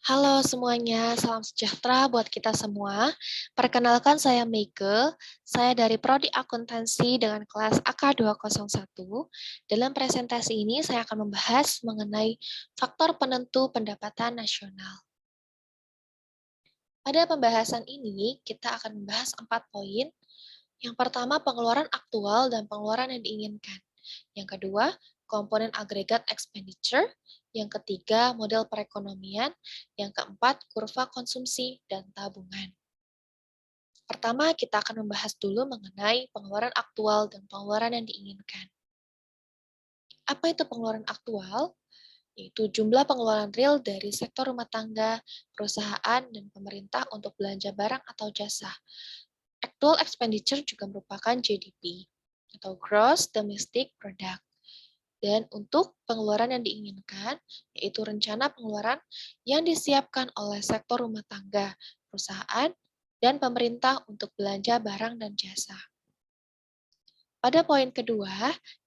Halo semuanya, salam sejahtera buat kita semua. Perkenalkan saya Meike, saya dari Prodi Akuntansi dengan kelas AK201. Dalam presentasi ini saya akan membahas mengenai faktor penentu pendapatan nasional. Pada pembahasan ini, kita akan membahas 4 poin. Yang pertama, pengeluaran aktual dan pengeluaran yang diinginkan. Yang kedua, komponen agregat expenditure. Yang ketiga, model perekonomian. Yang keempat, kurva konsumsi dan tabungan. Pertama, kita akan membahas dulu mengenai pengeluaran aktual dan pengeluaran yang diinginkan. Apa itu pengeluaran aktual? Yaitu jumlah pengeluaran real dari sektor rumah tangga, perusahaan, dan pemerintah untuk belanja barang atau jasa. Actual expenditure juga merupakan GDP atau Gross Domestic Product. Dan untuk pengeluaran yang diinginkan, yaitu rencana pengeluaran yang disiapkan oleh sektor rumah tangga, perusahaan, dan pemerintah untuk belanja barang dan jasa. Pada poin kedua,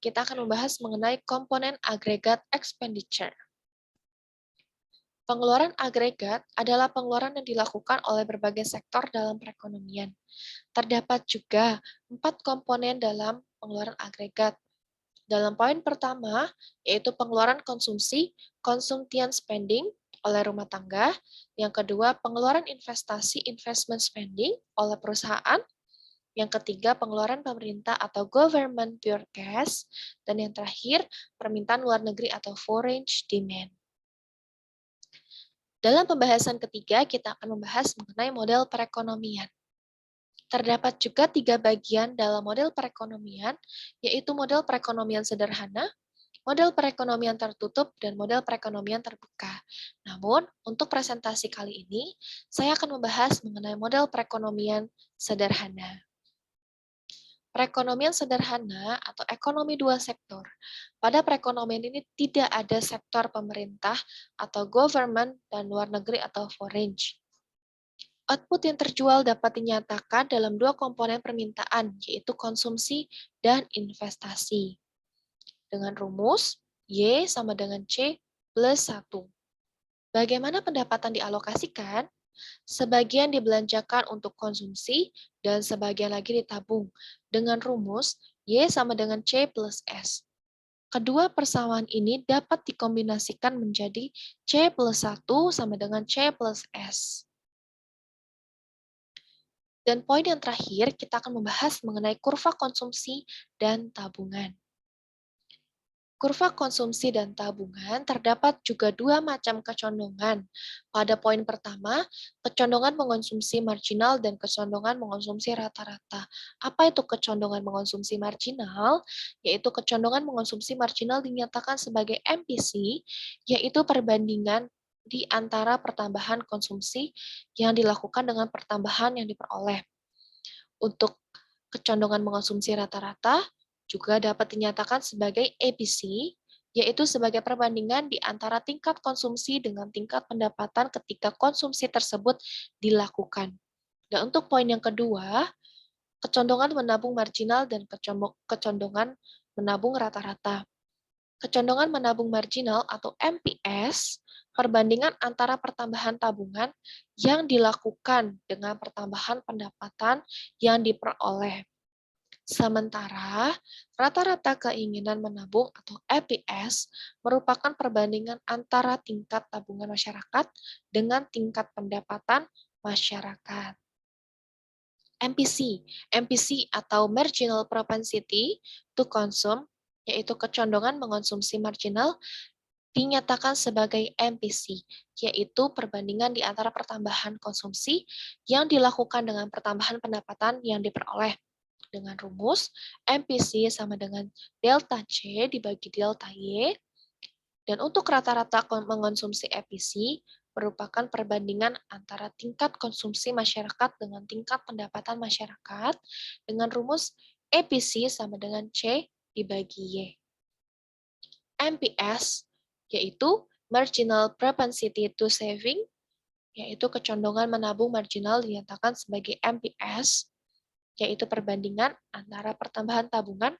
kita akan membahas mengenai komponen agregat expenditure. Pengeluaran agregat adalah pengeluaran yang dilakukan oleh berbagai sektor dalam perekonomian. Terdapat juga 4 komponen dalam pengeluaran agregat. Dalam poin pertama, yaitu pengeluaran konsumsi, consumption spending oleh rumah tangga. Yang kedua, pengeluaran investasi, investment spending oleh perusahaan. Yang ketiga, pengeluaran pemerintah atau government pure cash. Dan yang terakhir, permintaan luar negeri atau foreign demand. Dalam pembahasan ketiga, kita akan membahas mengenai model perekonomian. Terdapat juga 3 bagian dalam model perekonomian, yaitu model perekonomian sederhana, model perekonomian tertutup, dan model perekonomian terbuka. Namun, untuk presentasi kali ini, saya akan membahas mengenai model perekonomian sederhana. Perekonomian sederhana atau ekonomi dua sektor. Pada perekonomian ini tidak ada sektor pemerintah atau government dan luar negeri atau foreign. Output yang terjual dapat dinyatakan dalam 2 komponen permintaan, yaitu konsumsi dan investasi. Dengan rumus, Y sama dengan C plus 1. Bagaimana pendapatan dialokasikan? Sebagian dibelanjakan untuk konsumsi dan sebagian lagi ditabung. Dengan rumus, Y sama dengan C plus S. Kedua persamaan ini dapat dikombinasikan menjadi C plus 1 sama dengan C plus S. Dan poin yang terakhir, kita akan membahas mengenai kurva konsumsi dan tabungan. Kurva konsumsi dan tabungan terdapat juga 2 macam kecondongan. Pada poin pertama, kecondongan mengonsumsi marginal dan kecondongan mengonsumsi rata-rata. Apa itu kecondongan mengonsumsi marginal? Yaitu kecondongan mengonsumsi marginal dinyatakan sebagai MPC, yaitu perbandingan di antara pertambahan konsumsi yang dilakukan dengan pertambahan yang diperoleh. Untuk kecondongan mengonsumsi rata-rata juga dapat dinyatakan sebagai ABC, yaitu sebagai perbandingan di antara tingkat konsumsi dengan tingkat pendapatan ketika konsumsi tersebut dilakukan. Dan untuk poin yang kedua, kecondongan menabung marginal dan kecondongan menabung rata-rata. Kecondongan menabung marginal atau MPS, perbandingan antara pertambahan tabungan yang dilakukan dengan pertambahan pendapatan yang diperoleh. Sementara, rata-rata keinginan menabung atau EPS merupakan perbandingan antara tingkat tabungan masyarakat dengan tingkat pendapatan masyarakat. MPC atau Marginal Propensity to Consume, yaitu kecondongan mengonsumsi marginal, dinyatakan sebagai MPC, yaitu perbandingan di antara pertambahan konsumsi yang dilakukan dengan pertambahan pendapatan yang diperoleh. Dengan rumus, MPC sama dengan delta C dibagi delta Y, dan untuk rata-rata mengonsumsi EPC merupakan perbandingan antara tingkat konsumsi masyarakat dengan tingkat pendapatan masyarakat, dengan rumus EPC sama dengan C dibagi Y. MPS, yaitu Marginal Propensity to Saving, yaitu kecondongan menabung marginal dinyatakan sebagai MPS, yaitu perbandingan antara pertambahan tabungan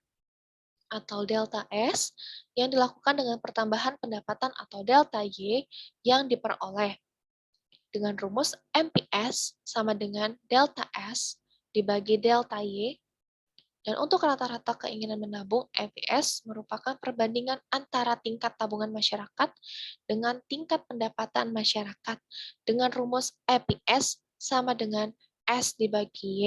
atau delta S yang dilakukan dengan pertambahan pendapatan atau delta Y yang diperoleh. dengan rumus MPS sama dengan delta S dibagi delta Y. Dan untuk rata-rata keinginan menabung, MPS merupakan perbandingan antara tingkat tabungan masyarakat dengan tingkat pendapatan masyarakat dengan rumus EPS sama dengan S dibagi Y.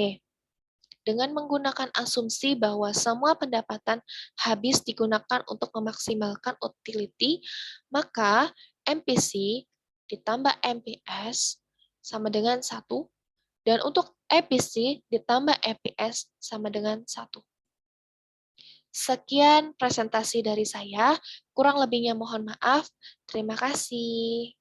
Dengan menggunakan asumsi bahwa semua pendapatan habis digunakan untuk memaksimalkan utility, maka MPC ditambah MPS sama dengan 1, dan untuk EPC ditambah EPS sama dengan 1. Sekian presentasi dari saya, kurang lebihnya mohon maaf. Terima kasih.